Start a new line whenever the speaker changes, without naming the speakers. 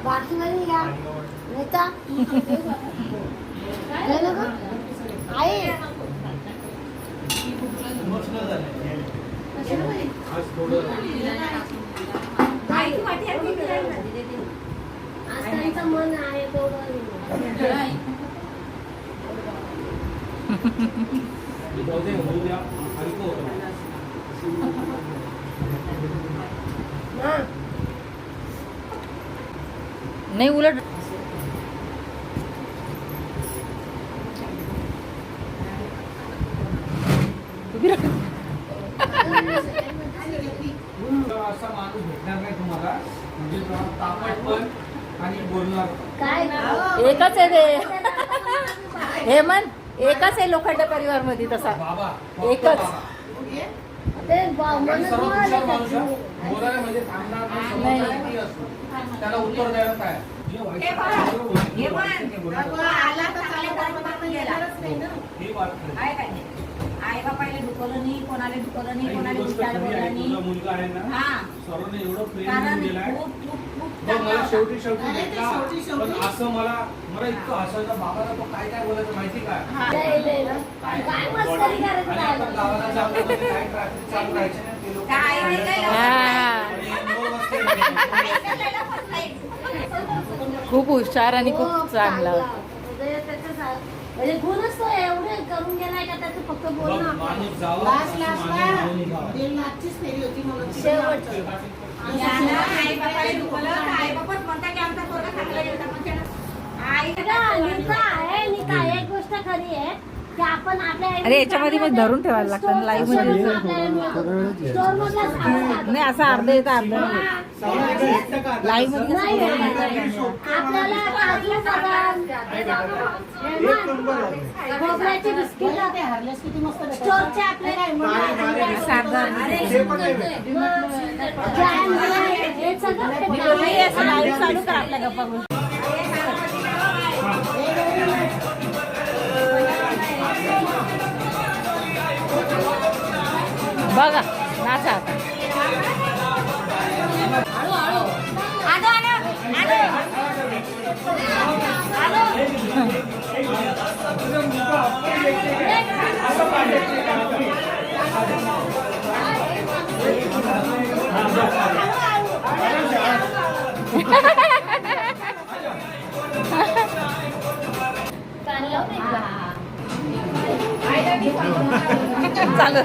बाकी वाली या नेता आहे आज त्यांचं मन आहे तेवढं
नाही उलट
असा माणूस भेटणार नाही तुम्हाला म्हणजे तापट पण आणि बोलणार
काय
एकच आहे ते हेमंत एकच आहे लोखंड परिवार मध्ये तसा
बाबा
एकच.
ते
आणि सर्व हुशार माणूस आहे. बोलायला म्हणजे थांबणार नाही, समजणार नाही असतो. त्याला उत्तर द्यायला काय जे व्हायचं ते बोलणार. ही बात नाही.
आई बापाला दुखवलं नाही, कोणाला दुखवलं नाही,
आणि ही
कोणाला
गोष्ट
विचार
खरी आहे.
बोलला नाही.
तुझा मुलगा आहे ना
हा.
सर्वांना एवढं प्रेम
कारण
देऊन गेलाय
खूप
पण मला
चांगला
शेवटी
होता.
भेटला पण असं मला इतकं हसायचं बाबाला तो काय काय बोलायचं माहिती काय
काय मस्करी करत
आणि आपण
राहिला?
गावाला जातो म्हणजे काय ट्रॅफिक चालू राहायचे ना ते लोक
काय नाही काय
हा.
आणि नऊ वाजता यायचे.
ऐकायला पण नाही.
खूप हुशार आणि
हो,
खूप चांगला
म्हणजे त्याचं म्हणजे गुणच तो एवढे करून गेलाय का त्याचं फक्त बोलणं
माणूस जावं
लास्ट
असं मागे जाऊन जावं.
लास्टचीच फेरी होती म्हणून
शेवटचं.
यानं आई बापाला दुखवलं तर आई बापाच म्हणता की आमचा पोरगा चांगला गेला. पण त्यानं आई
नीता आहे नीता एक गोष्ट खरी आहे की आपण आपल्या
अरे याच्यामध्ये मग धरून ठेवायला लागतं ना लाईव्ह मध्ये
स्टोर मधला सामान
नाही असं अर्ध येतं अर्ध लाईव्ह मध्ये
नाही आपल्याला काजू बदाम खोबऱ्याची बिस्किट
हारलेस किती मस्त
स्टोरचे आपले हे सगळं
लाईव्ह चालू कर आपल्या गप्पा गोष्टी. बघा नाचा आता चालू